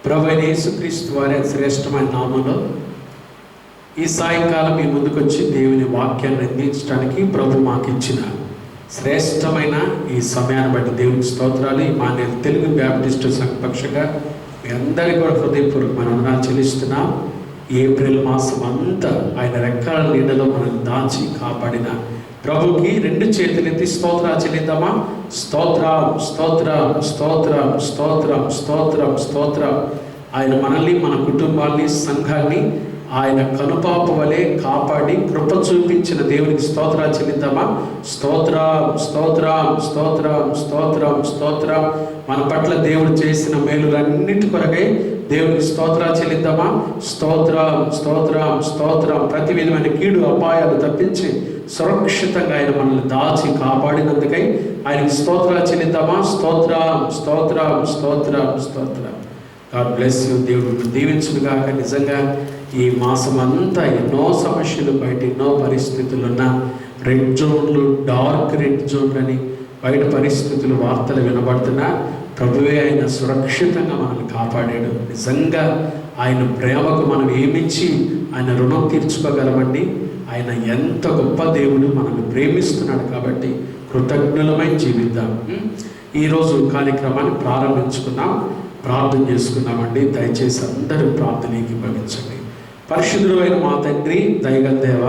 ప్రభువైన యేసుక్రీస్తు వారి శ్రేష్టమైన నామంలో ఈ సాయంకాలం మీ ముందుకొచ్చి దేవుని వాక్యాన్ని అందించడానికి ప్రభు మాకు ఇచ్చిన శ్రేష్టమైన ఈ సమయాన్ని బట్టి దేవుని స్తోత్రాలు. మా నేను తెలుగు బ్యాప్టిస్టు సంఘపక్షంగా మీ అందరికీ కూడా హృదయపూర్వకమైన వందనాలు చెల్లిస్తున్నాం. ఏప్రిల్ మాసం అంతా ఆయన రెక్కల నీడలో మనం దాచి కాపాడిన ప్రభుకి రెండు చేతులెత్తి స్తోత్రాలు చెల్లిద్దామా? స్తోత్రం, స్తోత్రం, స్తోత్రం, స్తోత్రం, స్తోత్రం, స్తోత్రం. ఆయన మనల్ని, మన కుటుంబాన్ని, సంఘాన్ని ఆయన కనుపాప వలె కాపాడి కృప చూపించిన దేవునికి స్తోత్రాలు చెల్లిద్దామా? స్తోత్రం, స్తోత్రం, స్తోత్రం, స్తోత్రం, స్తోత్రం. మన పట్ల దేవుడు చేసిన మేలులన్నిటి కొరకై దేవునికి స్తోత్రాలు చెల్లిద్దామా? స్తోత్రం, స్తోత్రం, స్తోత్రం. ప్రతి విధమైన కీడు అపాయాలు తప్పించి సురక్షితంగా ఆయన మనల్ని దాచి కాపాడినందుకై ఆయనకి స్తోత్రాలు చెల్లిద్దామా? స్తోత్రం, స్తోత్రం, స్తోత్రం, స్తోత్రం. God bless you. దేవుడు దీవించుగాక. నిజంగా ఈ మాసం అంతా ఎన్నో సమస్యలు, బయట ఎన్నో పరిస్థితులున్న రెడ్ జోన్లు, డార్క్ రెడ్ జోన్లు అని బయట పరిస్థితులు, వార్తలు వినబడుతున్నా ప్రభువే ఆయన సురక్షితంగా మనల్ని కాపాడాడు. నిజంగా ఆయన ప్రేమకు మనం ఏమిచ్చి ఆయన రుణం తీర్చుకోగలమండి? ఆయన ఎంత గొప్ప దేవుడు, మనల్ని ప్రేమిస్తున్నాడు. కాబట్టి కృతజ్ఞులమై జీవిద్దాం. ఈరోజు కార్యక్రమాన్ని ప్రారంభించుకున్నాం, ప్రార్థన చేసుకున్నామండి. దయచేసి అందరూ ప్రార్థనకి భవించండి. పరిశుద్ధుడు అయిన మా తండ్రి, దయగల దేవ,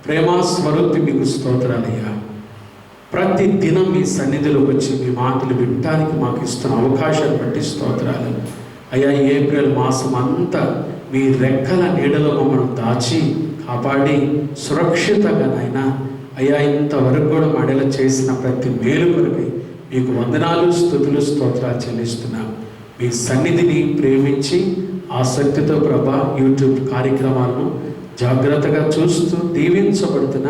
ప్రేమ స్వరూపి, మీకు స్తోత్రాలయ్యా. ప్రతి దినం మీ సన్నిధిలోకి వచ్చి మీ మాటలు వినటానికి మాకు ఇస్తున్న అవకాశాన్ని బట్టి స్తోత్రాలు అయ్యా. ఏప్రిల్ మాసం అంతా మీ రెక్కల నీడలో మమ్మల్ని దాచి కాపాడి సురక్షితంగా నాయనా అయ్యా, ఇంతవరకు కూడా మడల చేసిన ప్రతి మేలు కొరకై మీకు వందనాలు, స్తుతులు, స్తోత్రాలు చెల్లిస్తున్నాం. మీ సన్నిధిని ప్రేమించి ఆసక్తితో ప్రభా యూట్యూబ్ కార్యక్రమాలను జాగ్రత్తగా చూస్తూ దీవించబడుతున్న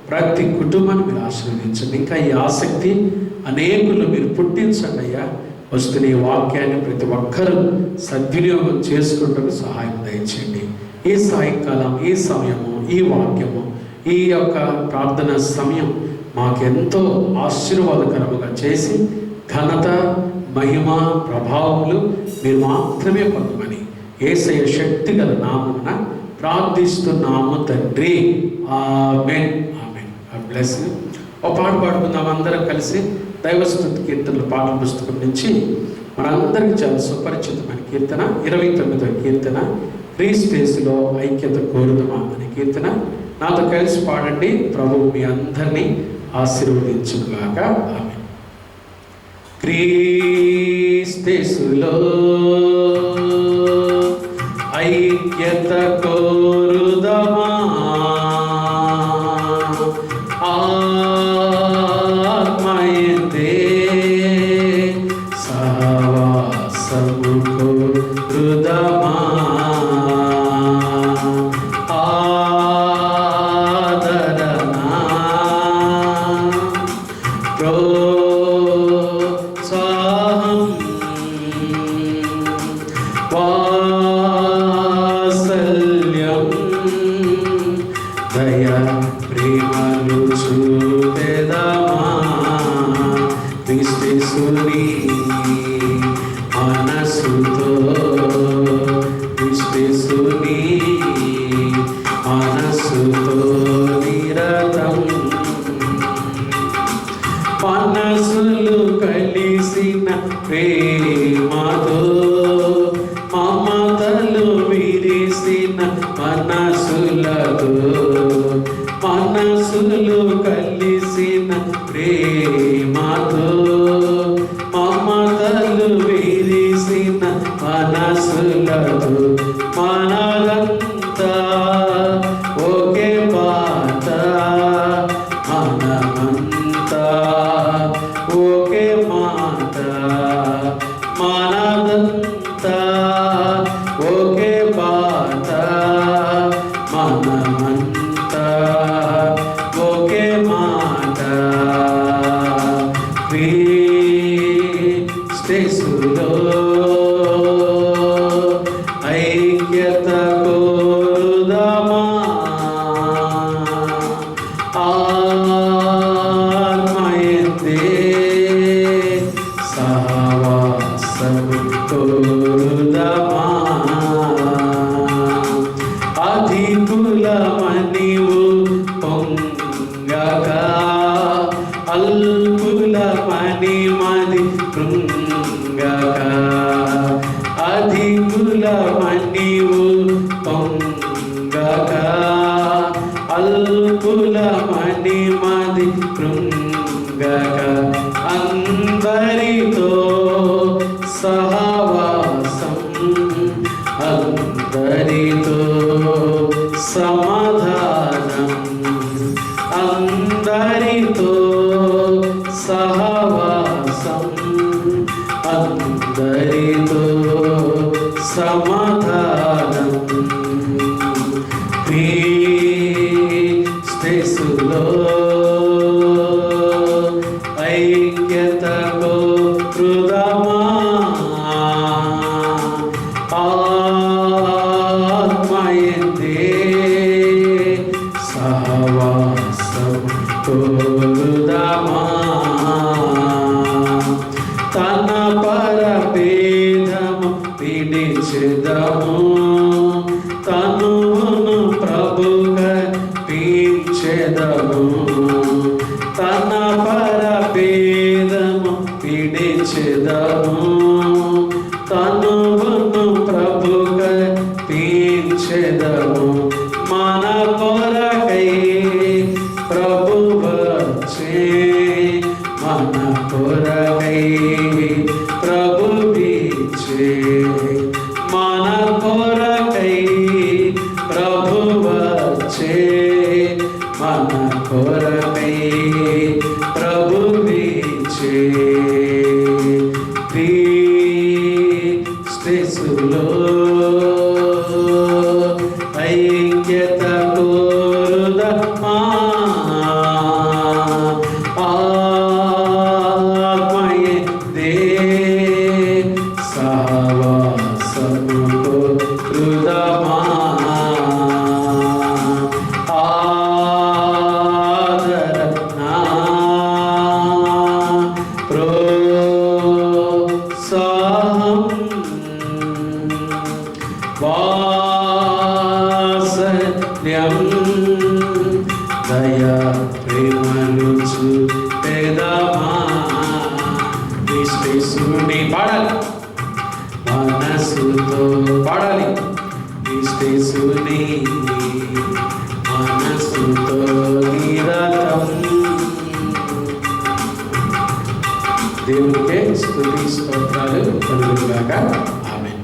ప్రతి కుటుంబాన్ని మీరు ఆశీర్వదించండి. ఇంకా ఈ ఆసక్తి అనేకులు మీరు పుట్టించండి అయ్యా. వస్తున్న ఈ వాక్యాన్ని ప్రతి ఒక్కరూ సద్వినియోగం చేసుకుంటూ సహాయం దయచేయండి. ఈ సాయంకాలం, ఈ సమయము, ఈ వాక్యము, ఈ యొక్క ప్రార్థన సమయం మాకెంతో ఆశీర్వాదకరముగా చేసి ఘనత, మహిమ, ప్రభావములు మీరు మాత్రమే పొందమని యేసయ్య శక్తి గల నామమున ప్రార్థిస్తున్నాము తండ్రి. ఆమేన్, ఆమేన్. God bless you. ఓ పాట పాడుకుందాం అందరం కలిసి. దైవస్తుతి కీర్తనల పాటల పుస్తకం నుంచి మనందరికీ చాలా సుపరిచితమైన కీర్తన 29వ కీర్తన, క్రీస్తులో ఐక్యత కోరుదమా అనే కీర్తన. నాతో కలిసి పాడండి. ప్రభువు మీ అందరినీ ఆశీర్వదించుగాక. ఆమేన్. క్రీస్తులో ఐక్యత కోరుదమా, ఆత్మయందే సహవాసము కోరుదమా, ఆదరణ ప్రోత్సాహం వాత్సల్యం దయ ప్రేమలు చూపెదమా, క్రీస్తుని మనసుతో, క్రీస్తుని మనసుతో నిరతం మనసులు కలిసిన ప్రేమతో, మమతలు విరిసిన మనసులతో, మనసులు కలిసిన ప్రేమతో, మమతలు విరిసిన మనసులతో, మనలంతా ఒకే పాట, మనమంతా ఒకే మాట, మనదంతా ఒకే పాట, మనమంతా ఒకే మాట. క్రీస్తులో ఐక్యత కోరుదమా, ఆత్మయందే సహవాసము కోరుదమా. అధికులమనివు పొంగక అల్పులమని మది కృంగక. అధికులమనివు పొంగక అల్పులమని మది కృంగక. అందరితో సహవాసం అందరితో సమాధానం. అందరితో సహవాసం అందరితో సమాధానం. క్రీస్తులో ఐక్యతకు కృదమా. ఆత్మయందే సహవాసం కోరుదమా. తన పరభేదము విడిచెదము. తనువును ప్రభుగా పీల్చెదము. తన పరభేదము విడిచెదము. తనువును ప్రభుగా పీల్చెదము. మన కొరకై ప్రభు వచ్చే. మన కొరకై ప్రభు వీచే. మన కొరకై ప్రభు వచ్చే. మన కొరకై ప్రభు వీచే. క్రీస్తులో ఐక్యత కోరుదమా. ఆత్మయందే సహవాసము కోరుదమా. ఆదరణ ప్రోత్సాహం వాత్సల్యం దయా ప్రేమలు చూపెదమా. క్రీస్తుని పాడాలి, మనసుతో పాడాలి. క్రీస్తుని మనసుతో నిరతం. దేవునికే స్తుతి స్తోత్రాలు కలుగుగాక. ఆమేన్.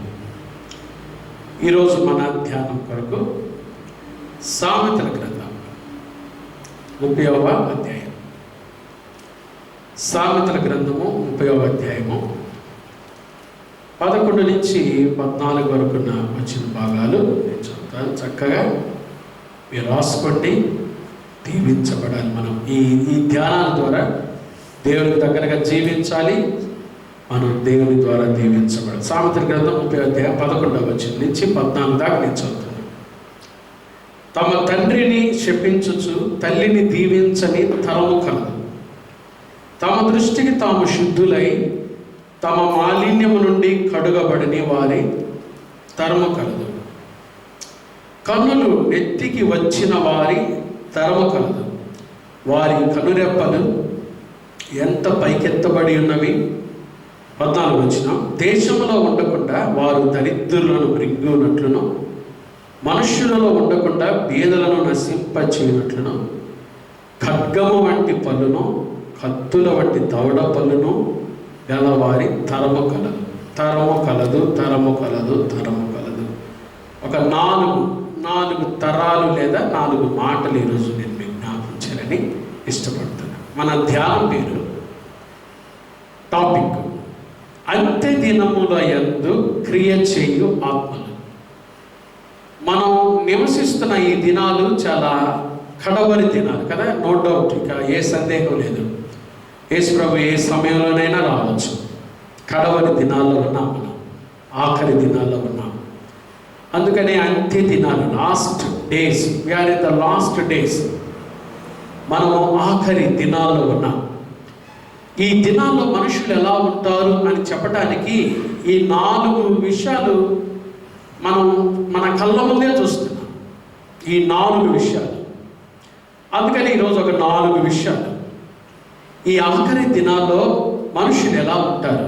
ఈరోజు మన ధ్యానం కొరకు సామెతల గ్రంథం 30వ అధ్యాయం. సామెతల గ్రంథము 30వ అధ్యాయము 11 నుంచి 14 వరకున్న వచ్చిన భాగాలు నేను చదువుతాను. చక్కగా మీరు రాసుకోండి. దీవించబడాలి. మనం ఈ ధ్యానాల ద్వారా దేవునికి దగ్గరగా జీవించాలి. మనం దేవుని ద్వారా దీవించబడాలి. సామెతల గ్రంథం 30వ అధ్యాయం 11వ వచనం నుంచి 14 దాకా నేను చదువుతున్నాను. తమ తండ్రిని శపించుచు తల్లిని దీవించని తరము కలదు. తమ దృష్టికి తాము శుద్ధులై తమ మాలిన్యము నుండి కడుగబడని వారి తరము కలదు. కన్నులు నెత్తికి వచ్చిన వారి తరము కలదు. వారి కనురెప్పలు ఎంత పైకెత్తబడి ఉన్నవి. 14 వచనం. దేశంలో ఉండకుండా వారు దరిద్రులను మృంగునట్లును మనుష్యులలో ఉండకుండా బీదలను నశింపచేయునట్లును ఖడ్గము వంటి పళ్ళును కత్తుల వంటి దవడ పళ్ళును గలవారి తరము కలదు. తరము కలదు, తరము కలదు, తరము కలదు. ఒక నాలుగు తరాలు లేదా 4 మాటలు ఈరోజు నేను మీకు జ్ఞాపించాలని ఇష్టపడుతున్నాను. మన ధ్యానం పేరు టాపిక్ అంత్య దినముల యందు క్రియ చేయు ఆత్మలు. మనం నివసిస్తున్న ఈ దినాలు చాలా కడవరి దినాలు కదా. నో డౌట్, ఇక ఏ సందేహం లేదు. యేసు ప్రభు ఏ సమయంలోనైనా రావచ్చు. కడవరి దినాల్లో ఉన్నాం మనం, ఆఖరి దినాల్లో ఉన్నాం. అందుకనే అంత్య దినాలు, last days, we are in the last days. మనము ఆఖరి దినాల్లో ఉన్నాం. ఈ దినాల్లో మనుషులు ఎలా ఉంటారు అని చెప్పడానికి ఈ 4 విషయాలు మనం మన కళ్ళ ముందే చూస్తున్నాం. ఈ 4 విషయాలు. అందుకని ఈరోజు ఒక 4 విషయాలు. ఈ ఆఖరి దినాల్లో మనుషులు ఎలా ఉంటారు,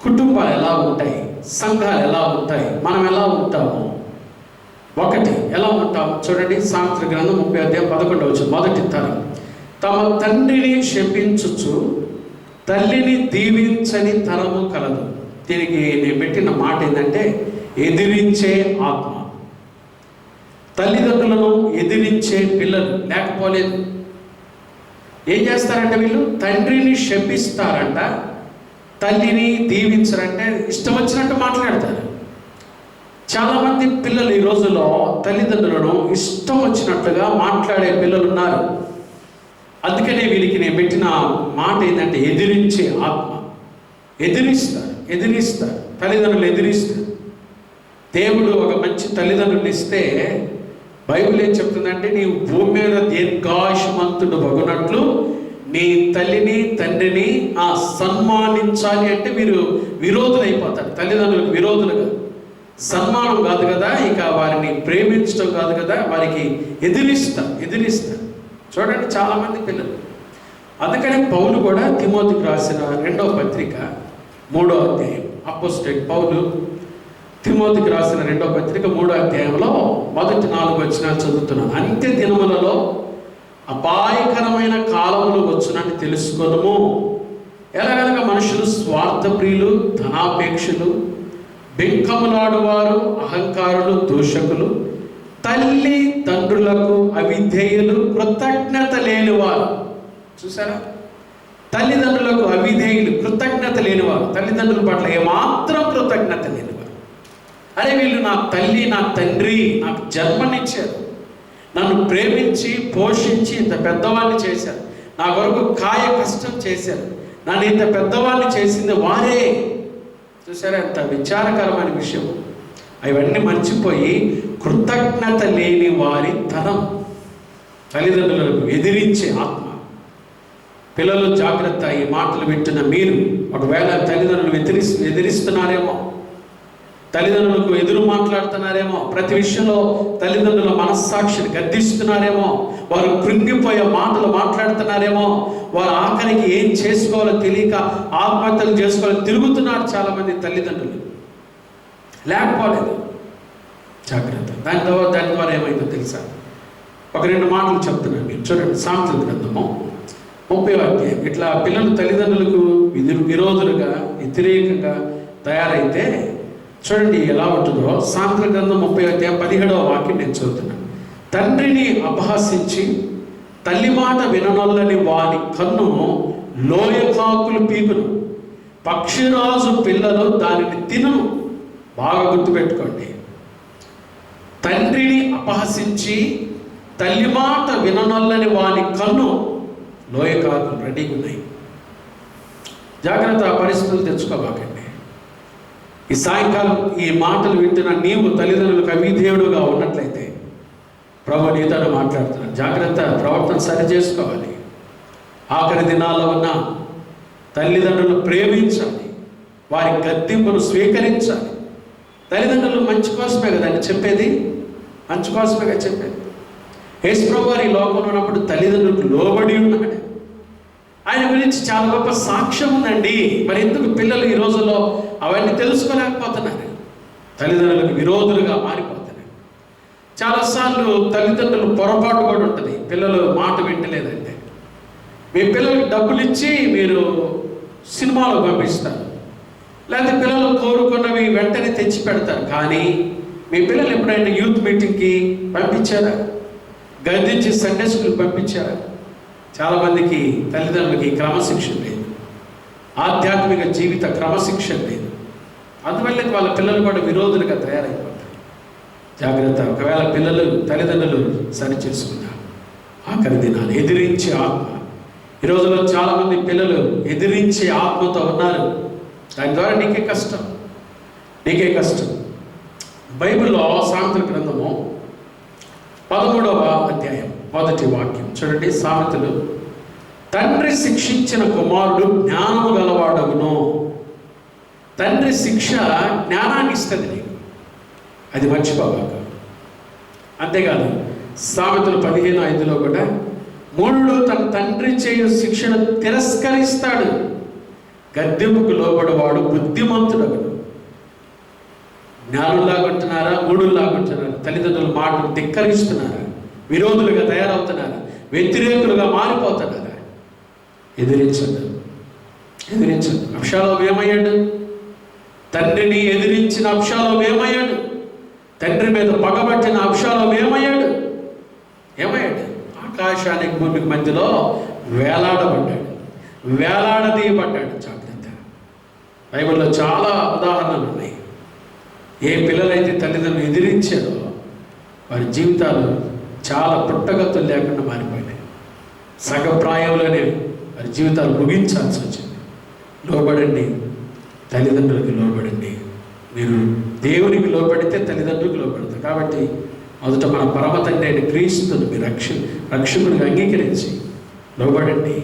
కుటుంబాలు ఎలా ఉంటాయి, సంఘాలు ఎలా ఉంటాయి, మనం ఎలా ఉంటాము. 1 ఎలా ఉంటాము చూడండి. సామెతల గ్రంథం 30:11 మొదటి తరం తమ తండ్రిని శపించుచు తల్లిని దీవించని తరము కలదు. దీనికి నేను పెట్టిన మాట ఏంటంటే ఎదిరించే ఆత్మ. తల్లిదండ్రులను ఎదిరించే పిల్లలు లేకపోలేదు. ఏం చేస్తారంటే వీళ్ళు తండ్రిని శపిస్తారంట, తల్లిని దీవించరంటే ఇష్టం వచ్చినట్టు మాట్లాడతారు. చాలామంది పిల్లలు ఈ రోజుల్లో తల్లిదండ్రులను ఇష్టం వచ్చినట్లుగా మాట్లాడే పిల్లలు ఉన్నారు. అందుకనే వీరికి నేను పెట్టిన మాట ఏంటంటే ఎదిరించే ఆత్మ. ఎదిరిస్తారు తల్లిదండ్రులు ఎదిరిస్తారు. దేవుడు ఒక మంచి తల్లిదండ్రులు ఇస్తే బైబిల్ ఏం చెప్తుందంటే నీవు భూమి మీద దీర్ఘాయుష్మంతుడు వగునట్లు నీ తల్లిని తండ్రిని సన్మానించాలి. అంటే మీరు విరోధులు అయిపోతారు. తల్లిదండ్రులకు విరోధులుగా. సన్మానం కాదు కదా, ఇక వారిని ప్రేమించడం కాదు కదా, వారికి ఎదిరిస్తారు. చూడండి చాలామంది పిల్లలు. అందుకని పౌలు కూడా తిమోతికి రాసిన 2వ పత్రిక 3వ అధ్యాయం, అపోస్టల్ పౌలు తిమోతికి రాసిన 2వ పత్రిక 3వ అధ్యాయంలో మొదటి 4 వచనాలు చదువుతున్నాను. అంత్య దినములలో అపాయకరమైన కాలములు వచ్చునని తెలుసుకొనుము. ఎలాగనగా మనుషులు స్వార్థప్రియులు, ధనాపేక్షలు, బెంకములాడువారు, అహంకారులు, దూషకులు, తల్లి తండ్రులకు అవిధేయులు, కృతజ్ఞత లేనివారు. చూసారా? తల్లిదండ్రులకు అవిధేయులు, కృతజ్ఞత లేనివారు. తల్లిదండ్రుల పట్ల ఏమాత్రం కృతజ్ఞత లేనివారు. అరే వీళ్ళు నా తల్లి నా తండ్రి నాకు జన్మనిచ్చారు, నన్ను ప్రేమించి పోషించి ఇంత పెద్దవాడిని చేశారు, నా కొరకు కాయ కష్టం చేశారు, నన్ను ఇంత పెద్దవాడిని చేసింది వారే. చూసారా ఎంత విచారకరమైన విషయం. అవన్నీ మర్చిపోయి కృతజ్ఞత లేని వారి తరం. తల్లిదండ్రులకు ఎదిరించే ఆత్మ. పిల్లలు జాగ్రత్త. ఈ మాటలు వింటున్న మీరు ఒకవేళ తల్లిదండ్రులు ఎదిరిస్తున్నారేమో, తల్లిదండ్రులకు ఎదురు మాట్లాడుతున్నారేమో, ప్రతి విషయంలో తల్లిదండ్రుల మనస్సాక్షిని గద్దిస్తున్నారేమో, వారు కృంగిపోయే మాటలు మాట్లాడుతున్నారేమో, వారు ఆఖరికి ఏం చేసుకోవాలో తెలియక ఆత్మహత్యలు చేసుకోవాలని తిరుగుతున్నారు చాలామంది తల్లిదండ్రులు. లేకపోలేదు. జాగ్రత్త. దాని ద్వారా ఏమైందో తెలుసా? ఒక 2 మాటలు చెప్తున్నాను మీరు చూడండి. సామెతల గ్రంథము 30వ అధ్యాయం. ఇట్లా పిల్లలు తల్లిదండ్రులకు విరోధులుగా వ్యతిరేకంగా తయారైతే చూడండి ఎలా ఉంటుందో. సామెతల గ్రంథం 30వ అధ్యాయం 17వ వాక్యం నేను చదువుతున్నాను. తండ్రిని అపహసించి తల్లి మాట విననొల్లని వాని కన్ను లోయకాకులు పీకును, పక్షిరాజు పిల్లలు దానిని తినును. బాగా గుర్తుపెట్టుకోండి. తండ్రిని అపహసించి తల్లి మాట విననొల్లని వాని కన్ను లోయకాకులు రెడీగా ఉన్నాయి. జాగ్రత్త. పరిస్థితులు తెచ్చుకోబాకండి. ఈ సాయంకాలం ఈ మాటలు వింటున్న నీవు తల్లిదండ్రులకు అవిధేయుడుగా ఉన్నట్లయితే ప్రభు నీతో మాట్లాడుతున్నాను. జాగ్రత్త. ప్రవర్తన సరి చేసుకోవాలి. ఆఖరి దినాల్లో ఉన్న తల్లిదండ్రులు ప్రేమించాలి, వారి గద్దింపును స్వీకరించాలి. తల్లిదండ్రులు మంచి కోసమే కదండి చెప్పేది, మంచి కోసమేగా చెప్పేది. యేసు ప్రభు వారి లోకంలో ఉన్నప్పుడు తల్లిదండ్రులకు లోబడి ఉన్నాడు. ఆయన గురించి చాలా గొప్ప సాక్ష్యం ఉందండి. మరి ఎందుకు పిల్లలు ఈ రోజుల్లో అవన్నీ తెలుసుకోలేకపోతున్నారు? తల్లిదండ్రులకు విరోధులుగా మారిపోతున్నారు. చాలాసార్లు తల్లిదండ్రులు పొరపాటు కూడా ఉంటుంది. పిల్లలు మాట వింటలేదంటే మీ పిల్లలకి డబ్బులు ఇచ్చి మీరు సినిమాలో పంపిస్తారు, లేకపోతే పిల్లలు కోరుకున్నవి వెంటనే తెచ్చి పెడతారు. కానీ మీ పిల్లలు ఎప్పుడైనా యూత్ మీటింగ్కి పంపించారా? గద్దించి సండే స్కూల్ పంపించారా? చాలామందికి తల్లిదండ్రులకి క్రమశిక్షణ లేదు, ఆధ్యాత్మిక జీవిత క్రమశిక్షణ లేదు. అందువల్ల వాళ్ళ పిల్లలు కూడా విరోధులుగా తయారైపోతారు. జాగ్రత్త. ఒకవేళ పిల్లలు తల్లిదండ్రులు సరి చేసుకున్నారు. ఆఖరి దినాలు ఎదిరించే ఆత్మ. ఈ రోజుల్లో చాలామంది పిల్లలు ఎదిరించే ఆత్మతో ఉన్నారు. దాని ద్వారా నీకే కష్టం. బైబిల్లో సామెతల గ్రంథము 13వ అధ్యాయం 1వ వాక్యం చూడండి. సామెతలు. తండ్రి శిక్షించిన కుమారుడు జ్ఞానము గలవాడగును, తండ్రి శిక్ష జ్ఞానాన్ని ఇస్తుంది నీకు, అది మర్చిపోవాక. అంతేకాదు సామెతలు 15:5 కూడా మూఢుడు తన తండ్రి చేయు శిక్షను తిరస్కరిస్తాడు, గద్దెంపుకు లోబడవాడు బుద్ధిమంతుడగడు. జ్ఞానుల్లాగుంటున్నారా, మూఢుల్లాగుంటున్నారా? తల్లిదండ్రుల మాటలు ధిక్కరిస్తున్నారా? విరోధులుగా తయారవుతున్నారా? వ్యతిరేకులుగా మారిపోతున్నారా? ఎదిరించదు. అబ్షాలోము ఏమయ్యాడు? తండ్రిని ఎదిరించిన అబ్షాలోము ఏమయ్యాడు? తండ్రి మీద పగబట్టిన అబ్షాలోము ఏమయ్యాడు? ఆకాశానికి భూమికి మధ్యలో వేలాడదీయబడ్డాడు. జాగ్రత్త. బైబిల్లో చాలా ఉదాహరణలు ఉన్నాయి. ఏ పిల్లలైతే తల్లిదండ్రులు ఎదిరించారో వారి జీవితాలు చాలా పుట్టగతులు లేకుండా మారిపోయినాయి. సగప్రాయంలోనే వారి జీవితాలు ముగించాల్సి వచ్చింది. లోబడండి, తల్లిదండ్రులకి లోబడండి. మీరు దేవునికి లోబడితే తల్లిదండ్రులకు లోబడతారు. కాబట్టి మొదట మన పరమ తండ్రి అయిన క్రీస్తును మీరు రక్షకుడిగా అంగీకరించి లోబడండి,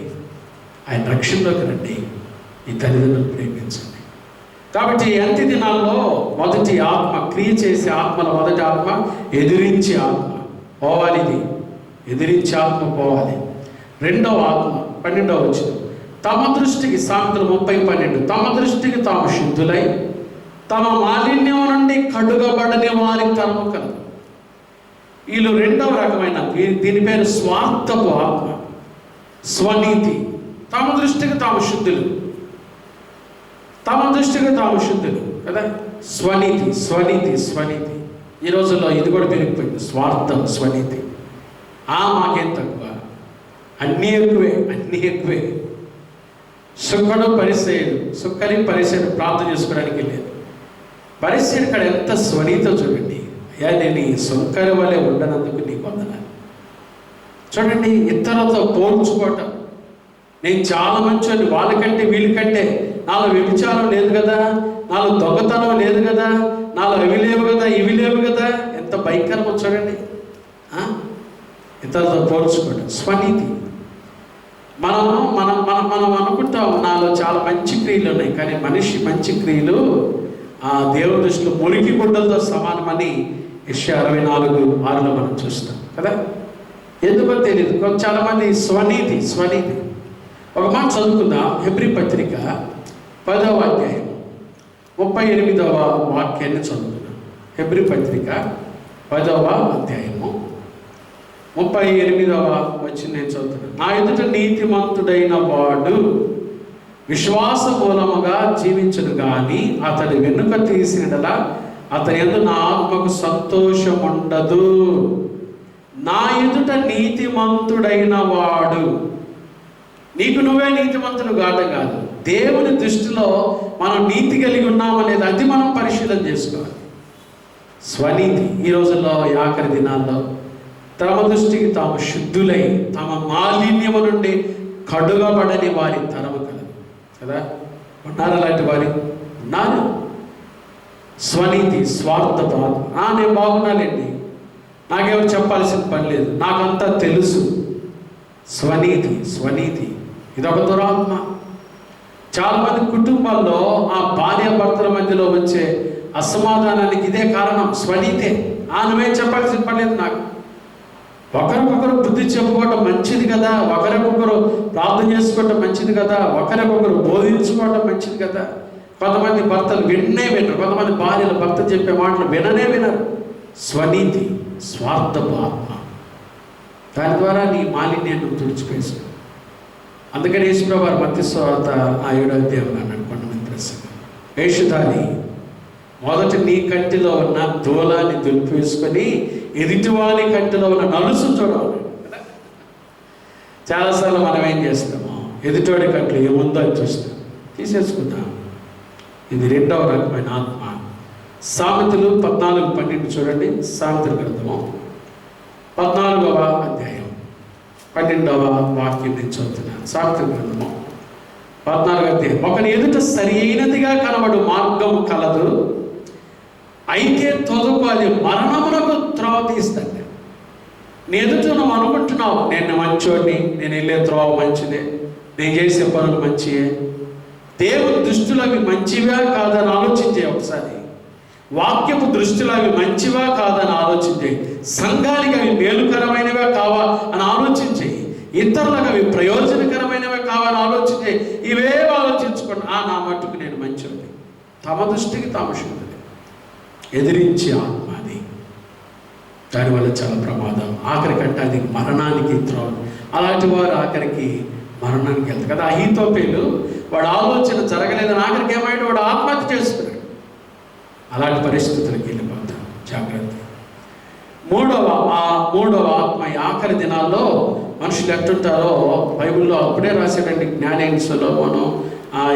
ఆయన రక్షణలోకి రండి, ఈ తల్లిదండ్రులు ప్రేమించండి. కాబట్టి అంత్య దినాల్లో మొదటి ఆత్మ, క్రియ చేసే ఆత్మల మొదటి ఆత్మ ఎదిరించే ఆత్మ పోవాలి. ఇది ఎదిరించే ఆత్మ పోవాలి. రెండవ ఆత్మ 12వ వచనం, తమ దృష్టికి, సామెతలు 30:12, తమ దృష్టికి తాము శుద్ధులై తమ మాలిన్యం నుండి కడుగబడని వారి తరము కలదు. వీళ్ళు రెండవ రకమైన, దీని పేరు స్వార్థపు ఆత్మ, స్వనీతి. తమ దృష్టికి తాము శుద్ధులు కదా. స్వనీతి. ఈ రోజుల్లో ఇది కూడా పెరిగిపోయింది, స్వార్థం, స్వనీతి. మాకేం తక్కువ, అన్నీ ఎక్కువే. సుక్కని పరిసేయుడు ప్రార్థన చేసుకోవడానికి లేదు. పరిసేయుడు ఇక్కడ ఎంత స్వనీతో చూడండి. అయ్యా, నేను ఈ సుంకరి వలె ఉండనందుకు నీకు వందనాలు. చూడండి, ఇతరులతో పోల్చుకోవటం. నేను చాలా మంచి వాళ్ళకంటే వీళ్ళకంటే, నాలో వ్యభిచారం లేదు కదా, నాలో దొంగతనం లేదు కదా, నాలో అవి లేవు కదా. ఎంత భయంకరమో చూడండి. ఇతరులతో పోల్చుకోవటం స్వనీతి. మనం అనుకుంటాం నాలో చాలా మంచి క్రియలు ఉన్నాయి, కానీ మనిషి మంచి క్రియలు దేవుని దృష్టిలో మురికి గుడ్డలతో సమానమని యెషయా 64:6 మనం చూస్తాం కదా. ఎందుకో తెలియదు చాలా మంది స్వనీతి. ఒక మాట చదువుకుందాం. హెబ్రీ పత్రిక 10వ అధ్యాయం 38వ వాక్యాన్ని చదువుతున్నాం. హెబ్రీ పత్రిక 10వ అధ్యాయము 38వ వచనం నేను చదువుతున్నాను. నా ఎదుట నీతిమంతుడైన వాడు విశ్వాస మూలముగా జీవించను గాని అతడి వెనుక తీసినలా అతని యందు నా ఆత్మకు సంతోషం ఉండదు. నా ఎదుట నీతిమంతుడైన వాడు, నీకు నువ్వే నీతిమంతుడు కాదు. దేవుని దృష్టిలో మనం నీతి కలిగి ఉన్నామనేది అది మనం పరిశీలన చేసుకోవాలి. స్వనీతి. ఈ రోజుల్లో ఆఖరి దినాల్లో తమ దృష్టికి తాము శుద్ధులై తమ మాలిన్యము నుండి కడుగబడని వారి తరము కలదు కదా. ఉన్నారు అలాంటి వారి? ఉన్నారు. స్వనీతి, స్వార్థత. నేను బాగున్నానండి, నాకెవరు చెప్పాల్సిన పని లేదు, నాకంతా తెలుసు. స్వనీతి ఇదొక దురాత్మ. చాలామంది కుటుంబాల్లో ఆ భార్యాభర్తల మధ్యలో వచ్చే అసమాధానానికి ఇదే కారణం, స్వనీతే. నువ్వేం చెప్పాల్సిన పని లేదు నాకు. ఒకరికొకరు బుద్ధి చెప్పుకోవటం మంచిది కదా, ఒకరికొకరు ప్రార్థన చేసుకోవటం మంచిది కదా, ఒకరికొకరు బోధించుకోవటం మంచిది కదా. కొంతమంది భర్తలు వినరు, కొంతమంది భార్యలు భర్త చెప్పే మాటలు వినరు. స్వనీతి, స్వార్థపు ఆత్మ. దాని ద్వారా నీ మాలిన్యాన్ని తుడిచిపేసు. అందుకని యేసుప్రభువు వారు మత్తయి సువార్త 7వ అధ్యాయంలో అన్నాడు, కొంతమంది ప్రసంగం, వేషధారి మొదట నీ కంటిలో ఉన్న దూలాన్ని దులిపేసుకొని ఎదుటివాని కంటిలో ఉన్న నలుసు చూడాలి. చాలాసార్లు మనం ఏం చేస్తాము, ఎదుటివాడి కంట్లో ఏముందో అని చూస్తాం, తీసేసుకుంటాం. ఇది రెండవ రకమైన ఆత్మ. సామెతలు 14:12 చూడండి. సామెతల గ్రంథము 14వ అధ్యాయం 12వ వాక్యం నేను చదువుతున్నాను. సామెతల గ్రంథము 14వ అధ్యాయం. ఒకని ఎదుట సరి అయినదిగా కనబడు మార్గము కలదు, అయితే తొదకు అది మరణమునకు త్రోవ తీస్తాడు. నీ ఎదుట నువ్వు అనుకుంటున్నావు, నేను మంచోడిని, నేను వెళ్ళే త్రోవ మంచిదే, నేను చేసే పనులు మంచియే, దేవుని దృష్టిలో అవి మంచివా కాదని ఆలోచించే ఒకసారి. వాక్యపు దృష్టిలో అవి మంచివా కాదని ఆలోచించే. సంఘానికి అవి మేలుకరమైనవా కావా అని ఆలోచించే. ఇతరులకు అవి ప్రయోజనకరమైనవా కావా అని ఆలోచించే. ఇవే ఆలోచించుకోండి. నా మట్టుకు నేను మంచిది. తమ దృష్టికి తాము శుద్ధులే. ఎదిరించే ఆత్మ అది. దానివల్ల చాలా ప్రమాదం. ఆఖరికంటే అది మరణానికి త్రోవ. అలాంటి వారు ఆఖరికి మరణానికి వెళ్తారు కదా. అహీతోపేలు వాడు ఆలోచన జరగలేదని ఆఖరికి ఏమైనా వాడు ఆత్మహత్య చేసుకున్నాడు. అలాంటి పరిస్థితులకు వెళ్ళిపోతాం. జాగ్రత్త. మూడవ ఆత్మ ఈ ఆఖరి దినాల్లో మనుషులు ఎట్టుంటారో బైబిల్లో అప్పుడే రాశాడండి జ్ఞానేని సొలొమోను.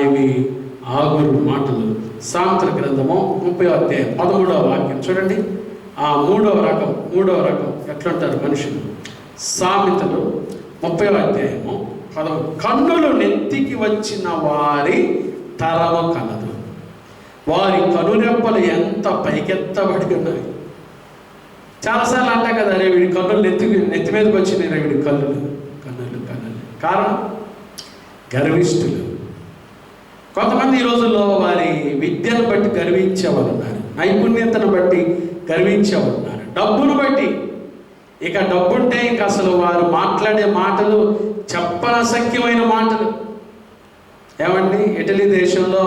ఇవి ఆగురు మాటలు. సామెతల గ్రంథము 30వ అధ్యాయం 13వ వాక్యం చూడండి. మూడవ రకం ఎట్లుంటారు మనుషులు. సామెతలు 30వ అధ్యాయము 10. కన్నులు నెత్తికి వచ్చిన వారి తరము కలదు, వారి కనురెప్పలు ఎంత పైకెత్తబడి ఉన్నవి. చాలాసార్లు అంటా కదా, రే వీడి కన్నులు నెత్తి మీదకి వచ్చినాయి, వీడి కన్నులు. కారణం గర్విష్ఠులు. కొంతమంది ఈ రోజుల్లో వారి విద్యను బట్టి గర్వించేవారు ఉన్నారు, నైపుణ్యతను బట్టి గర్వించేవారు ఉన్నారు, డబ్బును బట్టి. ఇక డబ్బుంటే ఇంక అసలు వారు మాట్లాడే మాటలు చెప్పనసఖ్యమైన మాటలు. ఏమండి, ఇటలీ దేశంలో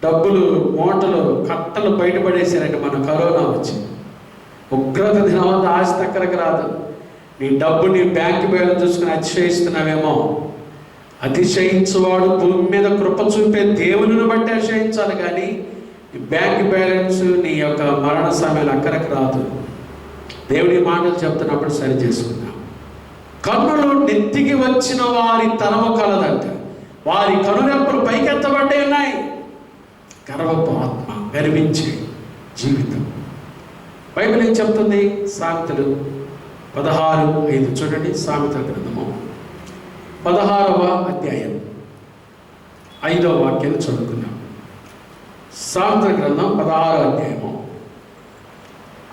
డబ్బులు మూటలు కట్టలు బయటపడేసారంటే మన కరోనా వచ్చి. ఉగ్రత దినవంత ఆశ దగ్గరకు రాదు. నీ డబ్బు నీ బ్యాంక్ బ్యాలెన్స్ చూసుకుని అతిశయిస్తున్నావేమో. అతిశయించువాడు భూమి మీద కృప చూపే దేవుని బట్టి అతిశయించాలి, కానీ నీ బ్యాంక్ బ్యాలెన్స్ నీ యొక్క మరణ సమయాలు అక్కడికి రాదు. దేవుడి మాటలు చెప్తున్నప్పుడు సరి చేసుకున్నాం. కన్నులు నెత్తికి వచ్చిన వారి తరము కలదంట, వారి కనురెప్పలు పైకెత్తబడ్డాయి ఉన్నాయి. గర్వపు ఆత్మ, గర్వించే జీవితం. బైబిల్ ఏం చెప్తుంది? సామెతలు 16:5 చూడండి. సామెతల గ్రంథము 16వ అధ్యాయం 5వ వాక్యాన్ని చదువుకున్నాం. సామెతల గ్రంథం 16వ అధ్యాయము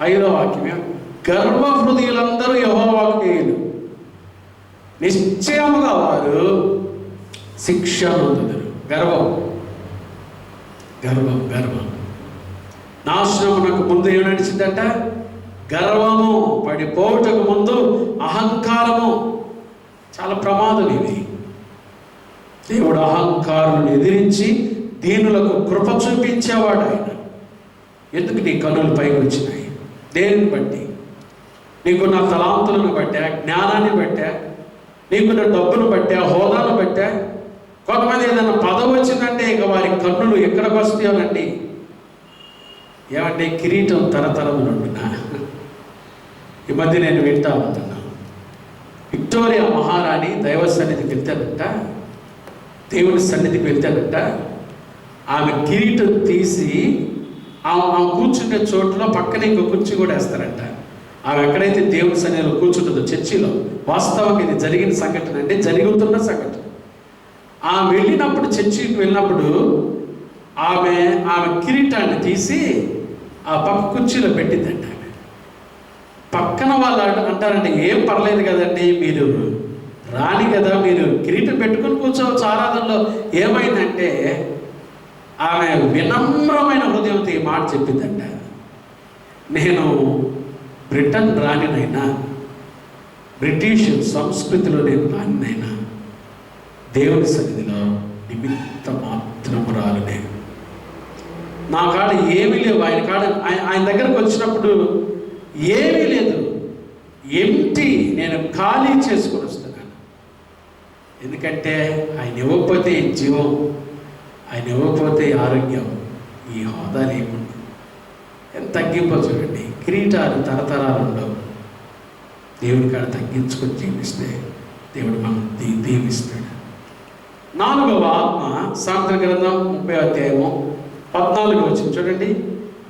5వ వాక్యమే. గర్వ హృదయులందరూ యెహోవాకు హేయులు, నిశ్చయముగా వారు శిక్ష నొందుదురు. గర్వం నాశనమునకు ముందు ఏం నడిచిందట? గర్వము. పడిపోవటకు ముందు అహంకారము. చాలా ప్రమాదం ఇవి. దేవుడు అహంకారులను ఎదిరించి దీనులకు కృప చూపించేవాడు ఆయన. ఎందుకు నీ కన్నులు పైకి వచ్చినాయి? దేనిని బట్టి? నీకున్న తలాంతులను బట్టా, జ్ఞానాన్ని బట్టా, నీకున్న డబ్బును బట్టా, హోదాను బట్టా. కొంతమంది ఏదైనా పదవి వచ్చిందంటే ఇక వారి కన్నులు ఎక్కడికి వస్తాయోనండి. ఏమంటే కిరీటం తరతరములుంటున్నా. ఈ మధ్య నేను వింటా ఉంటున్నాను, విక్టోరియా మహారాణి దైవ సన్నిధికి వెళ్తానంట, దేవుని సన్నిధికి వెళ్తానంట. ఆమె కిరీటం తీసి ఆమె కూర్చుంటే చోటులో పక్కనే ఇంకో కుర్చీ కూడా వేస్తారంట. ఆమె ఎక్కడైతే దేవుని సన్నిధిలో కూర్చుంటుందో చర్చిలో, వాస్తవంగా ఇది జరిగిన సంఘటన, అంటే జరుగుతున్న సంఘటన. ఆమె వెళ్ళినప్పుడు, చర్చికి వెళ్ళినప్పుడు ఆమె కిరీటాన్ని తీసి ఆ పక్క కుర్చీలో పెట్టిందంట. ఆమె పక్కన వాళ్ళు అంటారండి, ఏం పర్లేదు కదండి, మీరు రాణి కదా, మీరు కిరీటం పెట్టుకుని కూర్చోవచ్చు ఆరాధనలో. ఏమైందంటే ఆమె వినమ్రమైన హృదయంతో ఈ మాట చెప్పిందంట, నేను బ్రిటన్ రాణినైనా, బ్రిటిష్ సంస్కృతిలో నేను రాణినైనా, దేవుని సన్నిధిలో నిమిత్త మాత్రమురాలు నేను. నా కాడ ఏమీ లేవు. ఆయన దగ్గరకు వచ్చినప్పుడు ఏమీ లేదు, ఎంటీ. నేను ఖాళీ చేసుకొని వస్తున్నాను. ఎందుకంటే ఆయన ఇవ్వకపోతే జీవం, ఆయన ఇవ్వకపోతే ఆరోగ్యం, ఈ హోదాలు ఏముండవు. ఎంత తగ్గింపో చూడండి. కిరీటాలు తరతరాలు ఉండవు. దేవుని కాడ తగ్గించుకొని జీవిస్తే దేవుడు మనం దీవిస్తాడు. 4వ ఆత్మ. సామెతల గ్రంథం 30వ అధ్యాయము 14 చూడండి.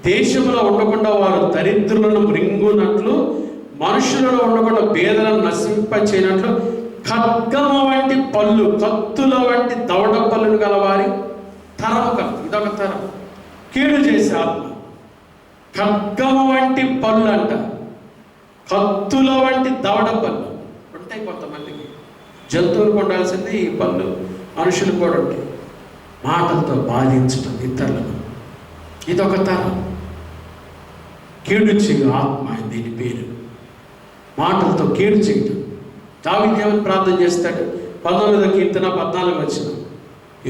దేశంలో ఉండకుండా వారు దరిద్రులను మృంగునట్లు, మనుషులలో ఉండకుండా పేదలను నశింపచేయనట్లు, ఖడ్గము వంటి పళ్ళు, కత్తుల వంటి దవడ పళ్ళును గలవారి తరము కలదు. ఇదొక తరం, కీడు చేసే ఆత్మ. ఖడ్గము వంటి పళ్ళు అంట, కత్తుల వంటి దవడ పళ్ళు ఉంటాయి కొంతమందికి. జంతువులకు ఉండాల్సింది ఈ పళ్ళు, మనుషులకు కూడా ఉంటాయి. మాటలతో బాధించడం ఇతరులను. ఇదొక తరం. కీడు చేయు ఆత్మ దీని పేరు. మాటలతో కీడు చేయటం. దావీదు ఏమని ప్రార్థన చేస్తాడు? 19వ కీర్తన 14వ వచనం,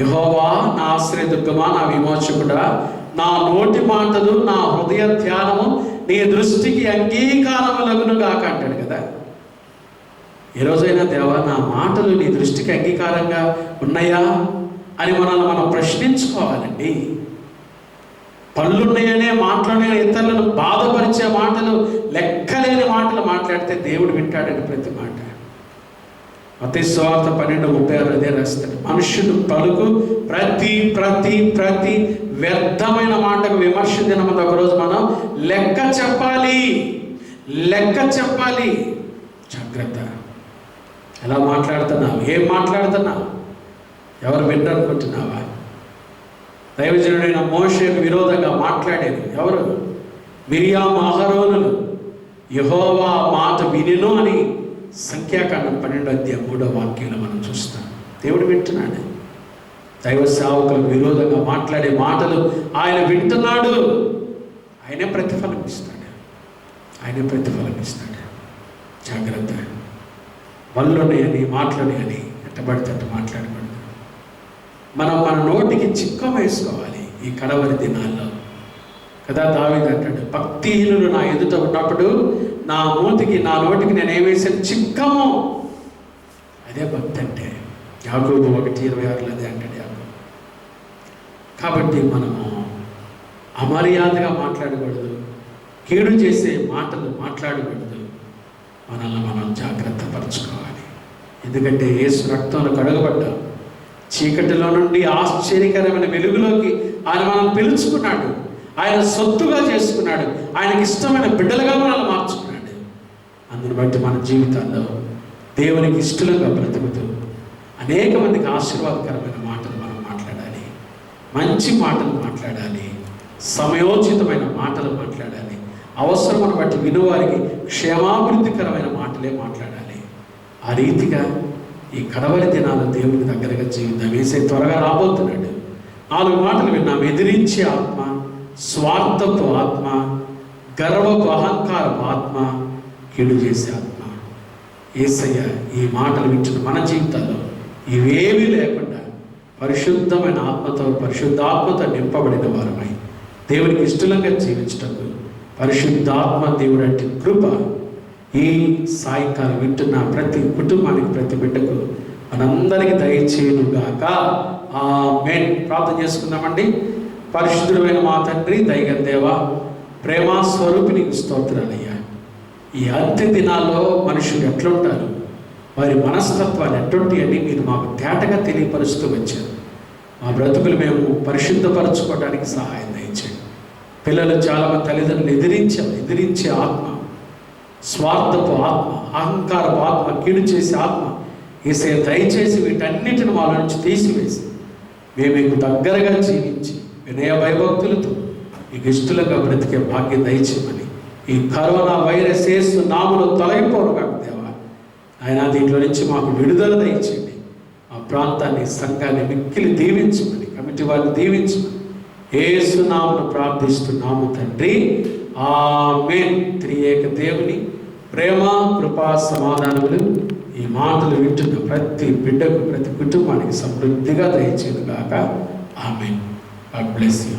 యెహోవా నా ఆశ్రయదుర్గమా, నా విమోచకుడా, నా నోటి మాటలు నా హృదయ ధ్యానము నీ దృష్టికి అంగీకారములగును గాక అంటాడు కదా. ఏ రోజైనా దేవా నా మాటలు నీ దృష్టికి అంగీకారంగా ఉన్నాయా అని మనల్ని మనం ప్రశ్నించుకోవాలండి. పళ్ళున్నాయనే మాటలున్నాయని ఇతరులను బాధపరిచే మాటలు, లెక్కలేని మాటలు మాట్లాడితే దేవుడు వింటాడని ప్రతి మాట. మత్తయి సువార్త 12:36 అదే రాస్తాడు. మనుషుడు పలుకు ప్రతి ప్రతి ప్రతి వ్యర్థమైన మాటకు విమర్శ దినమంది ఒకరోజు మనం లెక్క చెప్పాలి. జాగ్రత్త. ఎలా మాట్లాడుతున్నావు? ఏం మాట్లాడుతున్నావు? ఎవరు వినరనుకుంటున్నావా? దైవజనుడైన మోషేకు విరోధంగా మాట్లాడేది ఎవరు? మిరియాము, అహరోనులు. యెహోవా మాట వినెను అని సంఖ్యాకాండం 12:3 మనం చూస్తాం. దేవుడు వింటున్నాడు. దైవ సేవకులకు విరోధంగా మాట్లాడే మాటలు ఆయన వింటున్నాడు. ఆయనే ప్రతిఫలం ఇస్తాడు. జాగ్రత్త. వల్లున్నాయని మాటలున్నాయని ఎట్టబడితే మాట్లాడకూడదు. మనం మన నోటికి చిక్కం వేసుకోవాలి ఈ కడవరి దినాల్లో కదా. దావీదు అంటాడు, భక్తిహీనులు నా ఎదుట ఉన్నప్పుడు నా నోటికి నేను ఏమేసాను? చిక్కము. అదే భక్తి అంటే. యాకోబు 1:26 అదే అంటాడు యాకోబు. కాబట్టి మనము అమర్యాదగా మాట్లాడకూడదు, కీడు చేసే మాటలు మాట్లాడకూడదు. మనల్ని మనం జాగ్రత్త పరచుకోవాలి. ఎందుకంటే యేసు రక్తంలో కడగబడ్డాం. చీకటిలో నుండి ఆశ్చర్యకరమైన వెలుగులోకి ఆయన మనం పిలుచుకున్నాడు. ఆయన సొత్తుగా చేసుకున్నాడు. ఆయనకి ఇష్టమైన బిడ్డలుగా మనల్ని మార్చుకున్నాడు. అందుని బట్టి మన జీవితాల్లో దేవునికి ఇష్టలుగా బ్రతుకుతూ అనేక మందికి ఆశీర్వాదకరమైన మాటలు మనం మాట్లాడాలి. మంచి మాటలు మాట్లాడాలి. సమయోచితమైన మాటలు మాట్లాడాలి. అవసరమును బట్టి వినువారికి క్షేమాభివృద్ధికరమైన మాటలే మాట్లాడాలి. ఆ రీతిగా ఈ కడవరి దినాలు దేవుని దగ్గరగా జీవితం వేసే త్వరగా రాబోతున్నాడు. 4 మాటలు విన్నాం. ఎదిరించే ఆత్మ, స్వార్థపు ఆత్మ, గర్వపు అహంకారపు ఆత్మ, కీడు చేసే ఆత్మ. యేసయ్య ఈ మాటలు వింటున్న మన జీవితాల్లో ఇవేమీ లేకుండా పరిశుద్ధమైన ఆత్మతో, పరిశుద్ధాత్మతో నింపబడిన వారమై దేవునికి ఇష్టంగా జీవించటకు పరిశుద్ధాత్మ దేవుడు అంటే కృప ఈ సాయంకాలం వింటున్న ప్రతి కుటుంబానికి, ప్రతి బిడ్డకు మనందరికీ దయచేయునుగాక. ఆమేన్. ప్రార్థన చేసుకుందామండి. పరిశుద్ధుడైన మా తండ్రి, దయగల దేవా, ప్రేమ స్వరూపి నీకు స్తోత్రాలయ్యా. ఈ అంత్య దినాల్లో మనుషులు ఎట్లుంటారు, వారి మనస్తత్వాలు ఎటువంటి అని మీరు మాకు తేటగా తెలియపరుస్తూ వచ్చారు. మా బ్రతుకులు మేము పరిశుద్ధపరచుకోవడానికి సహాయం దయచేయండి. పిల్లలు చాలామంది తల్లిదండ్రులు ఎదిరించే ఆత్మ, స్వార్థపు ఆత్మ, అహంకారపు ఆత్మ, కీడు చేసే ఆత్మ యేసయ్య దయచేసి వీటన్నిటిని వాళ్ళ నుంచి తీసివేసి మేము మీకు దగ్గరగా జీవించి వినయ భయభక్తులతో మీకు ఇష్టలుగా బ్రతికే భాగ్యం దయచేయమని ఈ కరోనా వైరస్ యేసు నామములో తొలగిపోను కాక దేవా ఆయన దీంట్లో నుంచి మాకు విడుదల దయచేయండి. మా ప్రాంతాన్ని, సంఘాన్ని మిక్కిలి దీవించమని, కమిటీ వారిని దీవించమని యేసు నామమున ప్రార్థిస్తున్నాము తండ్రి. ఆమేన్. త్రియేక దేవుని ప్రేమ, కృపా, సమాధానములు ఈ మాటలు వింటున్న ప్రతి బిడ్డకు, ప్రతి కుటుంబానికి సమృద్ధిగా దయచేయును గాక. ఆమేన్. God bless you.